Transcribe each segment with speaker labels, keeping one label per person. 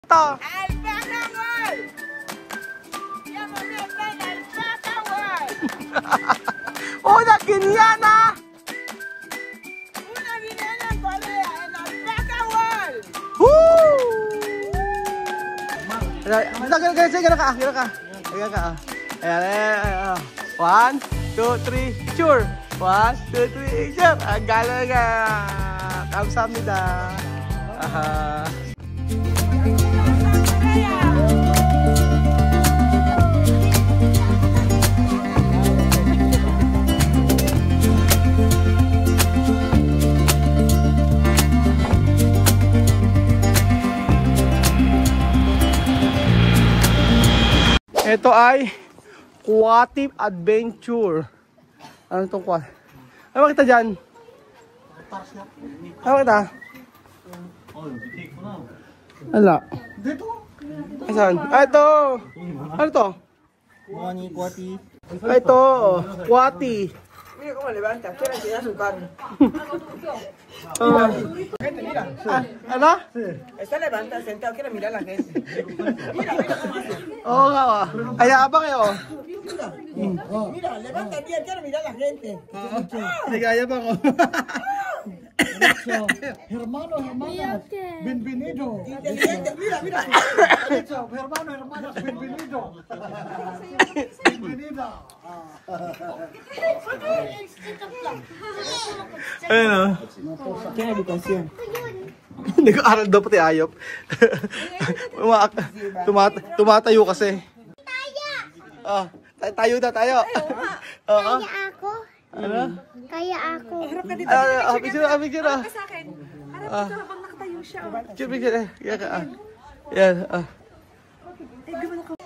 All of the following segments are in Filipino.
Speaker 1: Ito.
Speaker 2: Alpaca World! Yan mo may plan, Alpaca World!
Speaker 1: Una Kenyana!
Speaker 2: Una vinena en Korea, en Alpaca World!
Speaker 1: Woo! Gana ka. Ayan. 1, 2, 3, sure. 1, 2, 3, sure. Ang galang nga. Kamsahamnida. Aha. Ito ay Aquatic Adventure. Ano itong quad? Ano makita dyan? Ano makita? Ala. Asan? Ah, ito! Ano ito? Ah, ito! Quati.
Speaker 2: Mira cómo levanta, quiere enseñar su carne.
Speaker 1: Ano?
Speaker 2: Está levantado, sentado, quiere mirar a la gente. Mira cómo hace.
Speaker 1: Oo nga ah. Kaya abang kayo.
Speaker 2: Mira, levanta el pie, quiere mirar a la gente.
Speaker 1: Sige, ayabang ko.
Speaker 3: Hermano, hermanas, bienvenido.
Speaker 2: Inteligente, mira.
Speaker 3: Hermanos, bienvenido. Bienvenida.
Speaker 1: Ayun o.
Speaker 2: Tiene educación.
Speaker 1: Nag-aaral daw pati ayop. Tumatayo kasi. Ah, tayo.
Speaker 4: Kaya ako.
Speaker 1: Ano?
Speaker 4: Kaya ako.
Speaker 1: Picture na.
Speaker 5: Sa akin, harap ito habang nakatayo siya.
Speaker 1: Picture. Yan.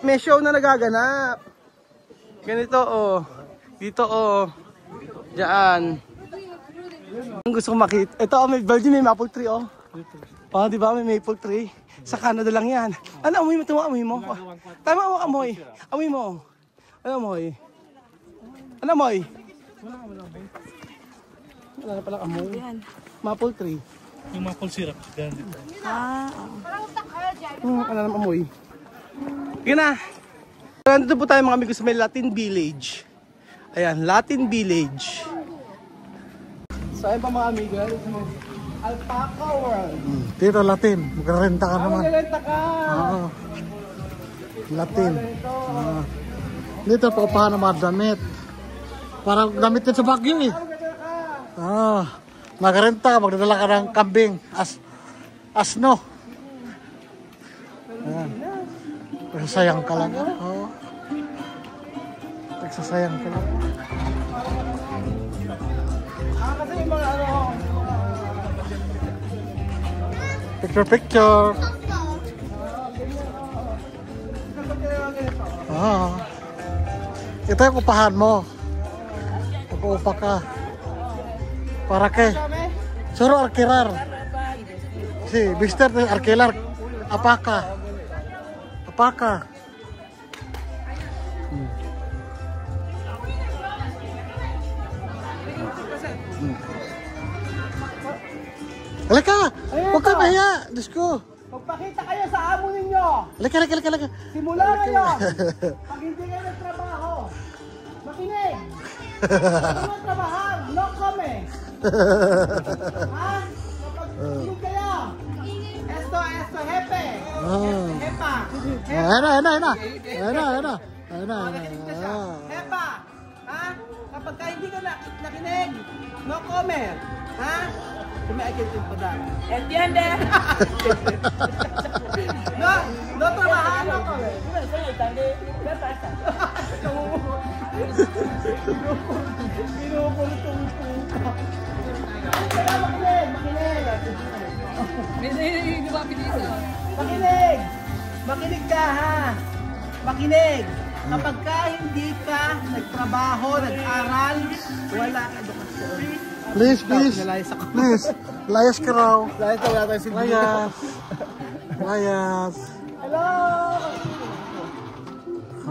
Speaker 1: May show na nagaganap. Ganito oh. Dito oh. Diyan. Ang gusto kong makita. Ito oh, may Virgin, may maple tree oh. Oh, di ba may maple tree? Sa Canada lang yan. Ano amoy mo? Amoy mo? Tama mo amoy. Amoy mo. Ano amoy? Ano amoy? Wala na palang amoy. Maple tree.
Speaker 3: Yung maple syrup.
Speaker 1: Ano naman amoy? Yun na. Nandito po tayo mga amigos sa may Latin Village. Ayan, Latin Village. So ayun pa mga amigos. Alpaca World.
Speaker 3: Dito Latin, magrarenta ka naman.
Speaker 1: Magrarenta ka.
Speaker 3: Oo. Latin. Dito paupahan ng mga damit. Parang damit din sa Baguio eh. Magrarenta ka, magdadala ka ng kambing. Asno. Ayan. Nagsasayang ka lang. Oo. Nagsasayang ka lang.
Speaker 1: Kasi yung mga ano.
Speaker 3: Picture. Ito yung upahan mo. Mag-uupa ka. Para kay Suro alquilar. Si Mister alquilar. Apaka. Halika! Huwag ka mahiya! Diyos ko!
Speaker 1: Magpakita kayo sa amo ninyo!
Speaker 3: Halika!
Speaker 1: Simula ngayon! Pag hindi kayo nagtrabaho, makinig! Pag nagtrabahan, no comment! Ha? Kapag hindi kayo, esto, hepe! Hepa!
Speaker 3: Ayun na.
Speaker 1: Hepa! Ha? Kapag hindi ka nakinig, no comment! Ha? Kumiagin yung padala.
Speaker 2: ¿Entiende?
Speaker 1: No trabajan, no comment!
Speaker 2: ¿Qué pasa?
Speaker 1: Pinupultong puta. Kaya makinig! Makinig ka ha! Makinig! Kapag ka hindi ka nagtrabaho, nag-aral, wala ka edukasyon.
Speaker 3: Please. Layas ka raw.
Speaker 1: Layas ka, wala tayo silbi.
Speaker 3: Layas.
Speaker 1: Hello!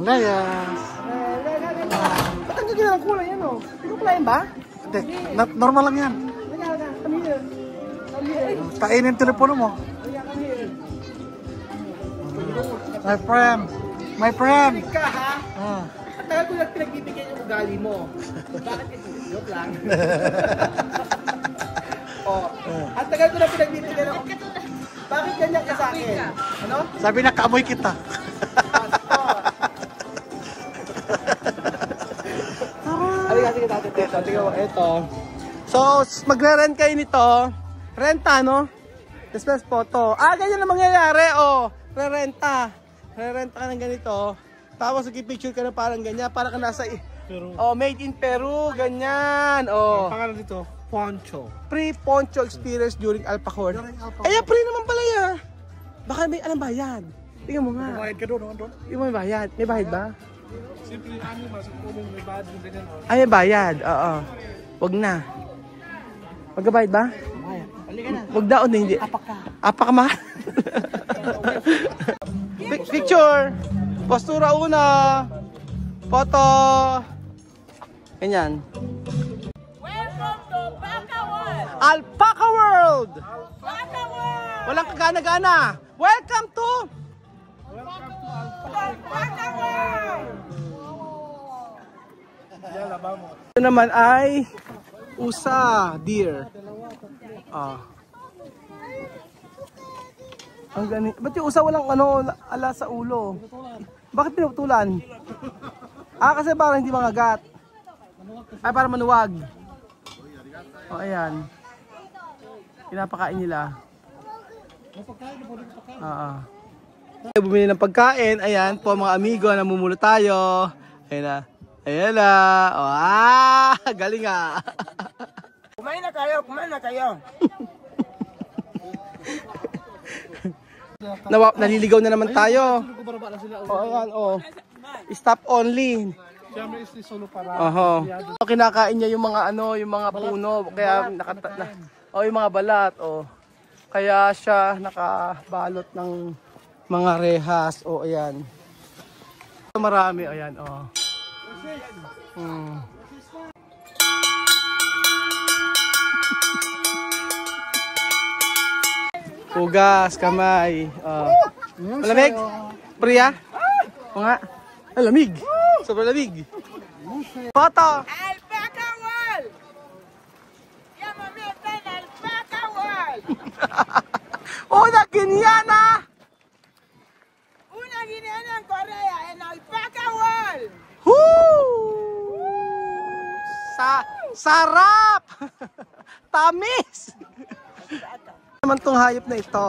Speaker 3: Layas.
Speaker 1: Ba't ang gagawin ng kulay yan oh? Hindi ko kulayin ba?
Speaker 3: Hindi, normal lang yan.
Speaker 1: Come here.
Speaker 3: Kainin telepono mo. My friend. My friend.
Speaker 1: Ka ha?
Speaker 3: Ah.
Speaker 1: Ang tagal ko lang pinagbibigyan yung ugali mo. Bakit ito? Joke lang. Oh, ang tagal ko lang pinagbibigyan ako. Bakit ganyan ka sa akin? Ano?
Speaker 3: Sabi na, kaamoy kita.
Speaker 1: Sige, tingnan mo. Ito. So, magre-rent kayo nito. Renta, no? Dispense photo. Ganyan na mangyayari, oh. Re-renta. Re-renta ka ng ganito. Tapos, nag-picture ka na parang ganyan. Para ka nasa, oh, made in Peru. Ganyan, oh.
Speaker 3: Pangalan dito, Poncho.
Speaker 1: Free poncho experience during Alpacor. Free naman pala yan. Baka may alam bayad. Tingnan mo nga.
Speaker 3: Bayad ka doon, doon.
Speaker 1: Hindi mo may bayad. May bayad ba?
Speaker 3: Simple ano, masukulong may bayad yung ganyan.
Speaker 1: May bayad. Oo. Wag na. Magbabayad ba?
Speaker 3: Bayad. Halika na.
Speaker 1: Wag daon na hindi.
Speaker 3: Apaka.
Speaker 1: Apaka ma. Picture. Postura una. Photo. Ganyan.
Speaker 2: Welcome to Baka World!
Speaker 1: Alpaca World!
Speaker 2: Baka World!
Speaker 1: Walang kagana-gana. Welcome to
Speaker 2: Baka World!
Speaker 1: ito naman ay usa, deer. Ang ganito. Ba't yung usa walang ala sa ulo? Bakit pinutulan? Kasi parang hindi mangagat. Para manuwag. Ayan. Pinapakain nila. Bumili ng pagkain. Ayan po mga amigo, namumulo tayo. Ayan na. Ayan na. Galing nga.
Speaker 2: Kumain na kayo.
Speaker 1: Naliligaw na naman tayo. Ayan, stop only. Kinakain niya yung mga yung mga puno, kaya yung mga balat, Kaya siya nakabalot ng mga rehas, ayan. Marami, ayan, Hugas, kamay. Malamig? Priya? O nga? Lamig. Sobrang lamig. Photo!
Speaker 2: Alpaca World! Ya mami está en Alpaca World!
Speaker 1: Una guineana!
Speaker 2: Una guineana en Corea, en Alpaca World!
Speaker 1: Sarap! Tamis! Naman tong hayop na ito.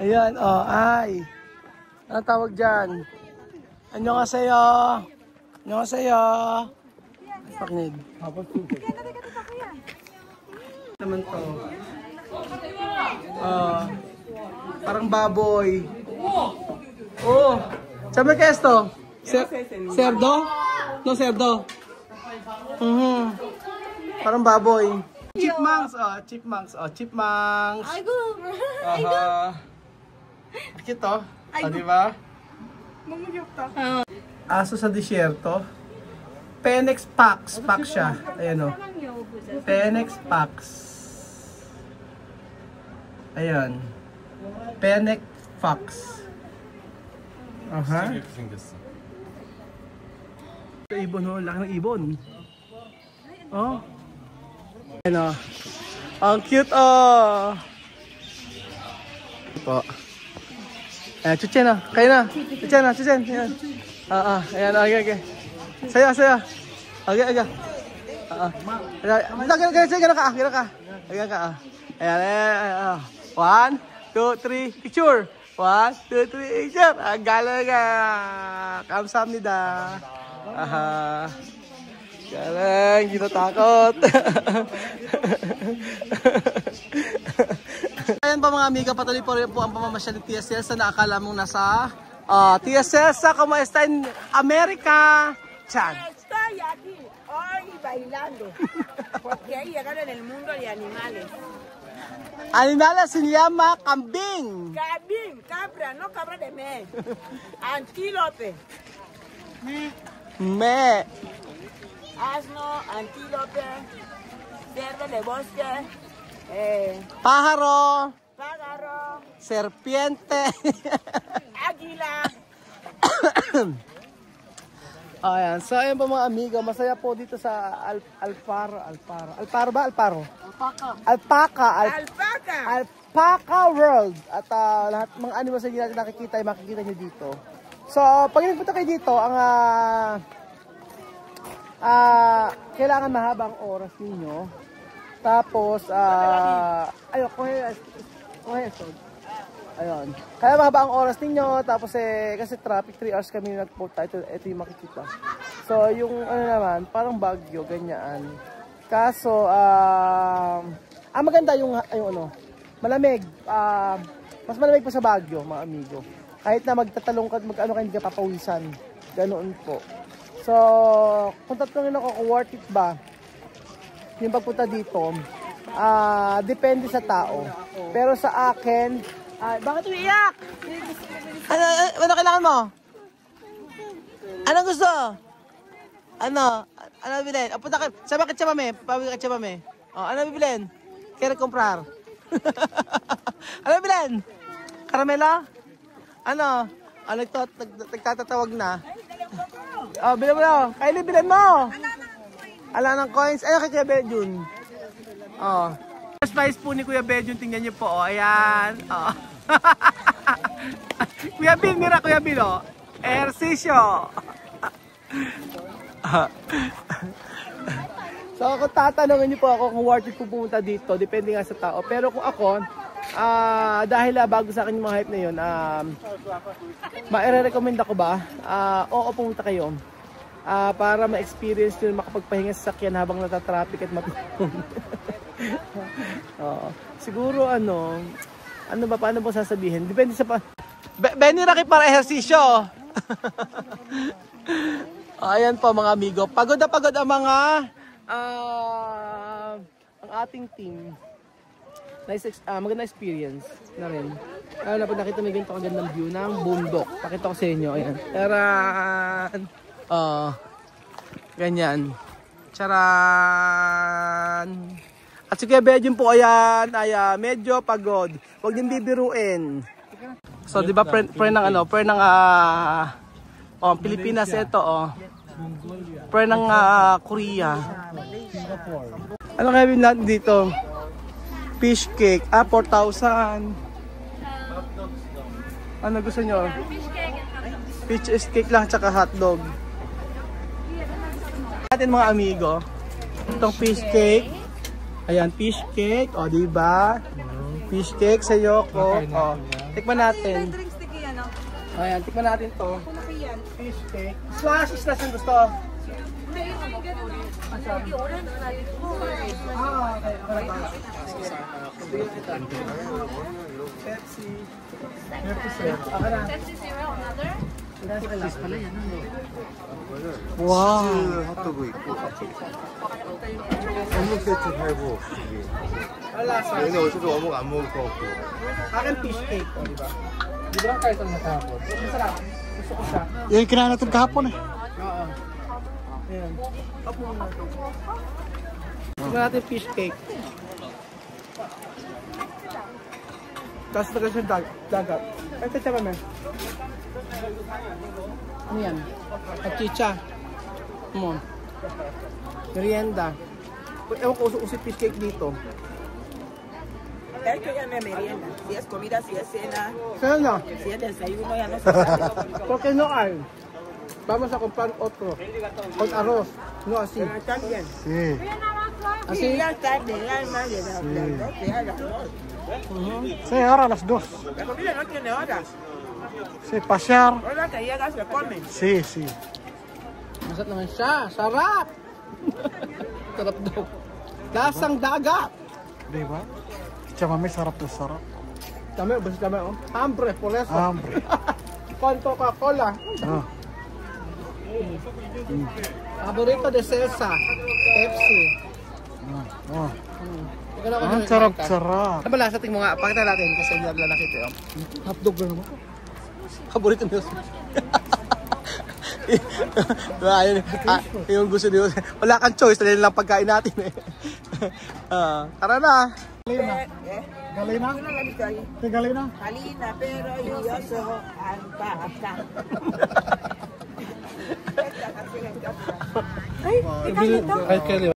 Speaker 1: Ayan, ano tawag dyan? Annyeonghaseyo. Annyeonghaseyo. Pakinig. Naman to. Parang baboy. Sabi ka esto? Cerdo? No, cerdo. Parang baboy. Chipmunks. Chipmunks. Ito. Diba? Aso sa disyerto. Penex pax. Pax siya. Ayan Penex pax. Ayan. Penex fox. Ito ibon laki ng ibon. Ayan ang cute po. Ayan, chuchen kayo na. Chuchen. Ayan. Ayan, okay. Saya. Okay. Gana ka. Ayan. 1, 2, 3, picture. 1, 2, 3, picture. Ang galing ka. Kamsahamnida. Galing, hindi natakot. Ayan pa mga amiga, patuloy po rin po ang pamamasyal ni Tia Celsa na akala mong nasa Tia Celsa, ¿cómo está en América? Chan.
Speaker 2: Estoy aquí hoy bailando, porque ahí llegaron el mundo de animales.
Speaker 1: Animales se llama kambing.
Speaker 2: Kambing, cabra, no cabra de mes. Antílope.
Speaker 1: Me.
Speaker 2: Asno, antílope, cerdo de bosque,
Speaker 1: Pájaro.
Speaker 2: pájaro,
Speaker 1: Serpiente.
Speaker 2: águila.
Speaker 1: Ayan. So, ayan po mga amigo. Masaya po dito sa Alparo. Alpaca World. At lahat mga animals na natin nakikita ay makikita nyo dito. So, pag nagpunta kayo dito, ang kailangan mahabang oras ninyo. Tapos, ayun, ayun. Kaya mahaba ang oras ninyo, tapos kasi traffic, 3 hours kami nagpunta. Ito yung makikita. So, yung ano naman, parang Baguio, ganyan. Kaso, maganda yung ano, malamig. Mas malamig pa sa Baguio, mga amigo. Kahit na magtatalong ka, mag-ano ka, hindi ka papawisan. Ganoon po. So, kung tatanungin ako kung worth it ba yung pagpunta dito, depende sa tao. Pero sa akin, bakit umiiyak? Ano kailangan mo? Anong gusto? Ano bibilin? Punta ka, sama ka mame. Pawag ka mame. Ano bibilin? Kaya comprar. Ano bibilin? Karamela? Ano? Nagtatatawag na. Bilhin mo na. Kylie, bilhin mo. Ala ng coins. Ayun kay Kuya Bejun. Spice po ni Kuya Bejun. Tingnan niyo po. Ayan. Kuya Bill, mira Kuya Bill. Ehersisyo. So kung tatanungin niyo po ako kung worth it po pumunta dito, depende nga sa tao. Pero kung ako, dahil bago sa akin yung mga hype na yun, ma-recommend ako ba? Oo, pumunta kayo. Para ma-experience nyo, makapagpahinga sa sakyan habang natatraffic at matulog. Siguro paano ba sasabihin? Depende sa Benny Rocky para ehersisyo. Ayan po mga amigo. Pagod na pagod ang mga ang ating team. Maganda experience na rin. Lalo na pag nakita may ganito kagandang view ng bundok. Pakita ko sa inyo. Ayan. Taran! Ganyan. Charan! At si Kuya Bejun po ayan ay medyo pagod. Huwag din bibiruin. So di ba friend ng Pilipinas ito friend ng Korea. Ano kaya bin natin dito? Fish cake. 4,000. Ano gusto nyo? Fish cake lang tsaka hotdog. Natin mga amigo. Itong fish cake. Ayan, fish cake. O, diba? Fish cake sa Yoko. O, tikman natin. Ayan, tikman natin to. Fish cake. Slash ang gusto. Pepsi.
Speaker 3: Wow.
Speaker 6: 핫도그 있고 어묵 세트 팔고 얘는 어차피 어묵 안 먹을 것 같고
Speaker 1: Akin fish cake, di ba? Di ba lang kayo sa nakapot? Masarap. Gusto ko siya.
Speaker 3: Yan kinain natin kahapon eh.
Speaker 1: Oo. Ayan. Tignan natin fish cake. Tapos na kasi dagat. Ay, tatya ba, man? Ano yan? At chicha. Merienda. Ewan ko, usit fish cake dito.
Speaker 2: Es que ya me merienda. Si es comida, si es cena,
Speaker 1: Sa'yo na?
Speaker 2: si es desayuno, ya no se sabe.
Speaker 1: ¿Por qué no hay? Vamos a comprar otro. Con arroz. No así.
Speaker 2: Pero también.
Speaker 3: Sí.
Speaker 1: Así.
Speaker 2: Y ya tarde, ya hay más de las 12, ya las 2.
Speaker 3: Sí, ahora a las 2.
Speaker 2: La comida no tiene horas.
Speaker 3: Sí, pasear.
Speaker 2: Ahora que llegas, se comen.
Speaker 3: Sí, sí.
Speaker 1: Masarap naman siya. Sarap! Sarap daw. Lasang dagat.
Speaker 3: Di ba? Chamame sarap na sarap.
Speaker 1: Kami, basta kami, oh. Hambre, por eso.
Speaker 3: Hambre.
Speaker 1: Con Coca-Cola.
Speaker 3: Ah.
Speaker 1: Paborito de Celsa. Pepsi.
Speaker 3: Ang sarap-sarap.
Speaker 1: Ano ba lasa? Tingnan mo nga. Pakita natin kasi hindi natin nakita yun.
Speaker 3: Hotdog na naman.
Speaker 1: Paborito niyo. Yung gusto niyo. Wala kang choice. Dahil lang pagkain natin eh. Tara na.
Speaker 3: Galina. Galina?
Speaker 2: Una la mitad ahí.
Speaker 3: Galina?
Speaker 2: Galina, pero yo soy alpaca.
Speaker 5: Ay, ikaw ito.
Speaker 1: Kay Kelly,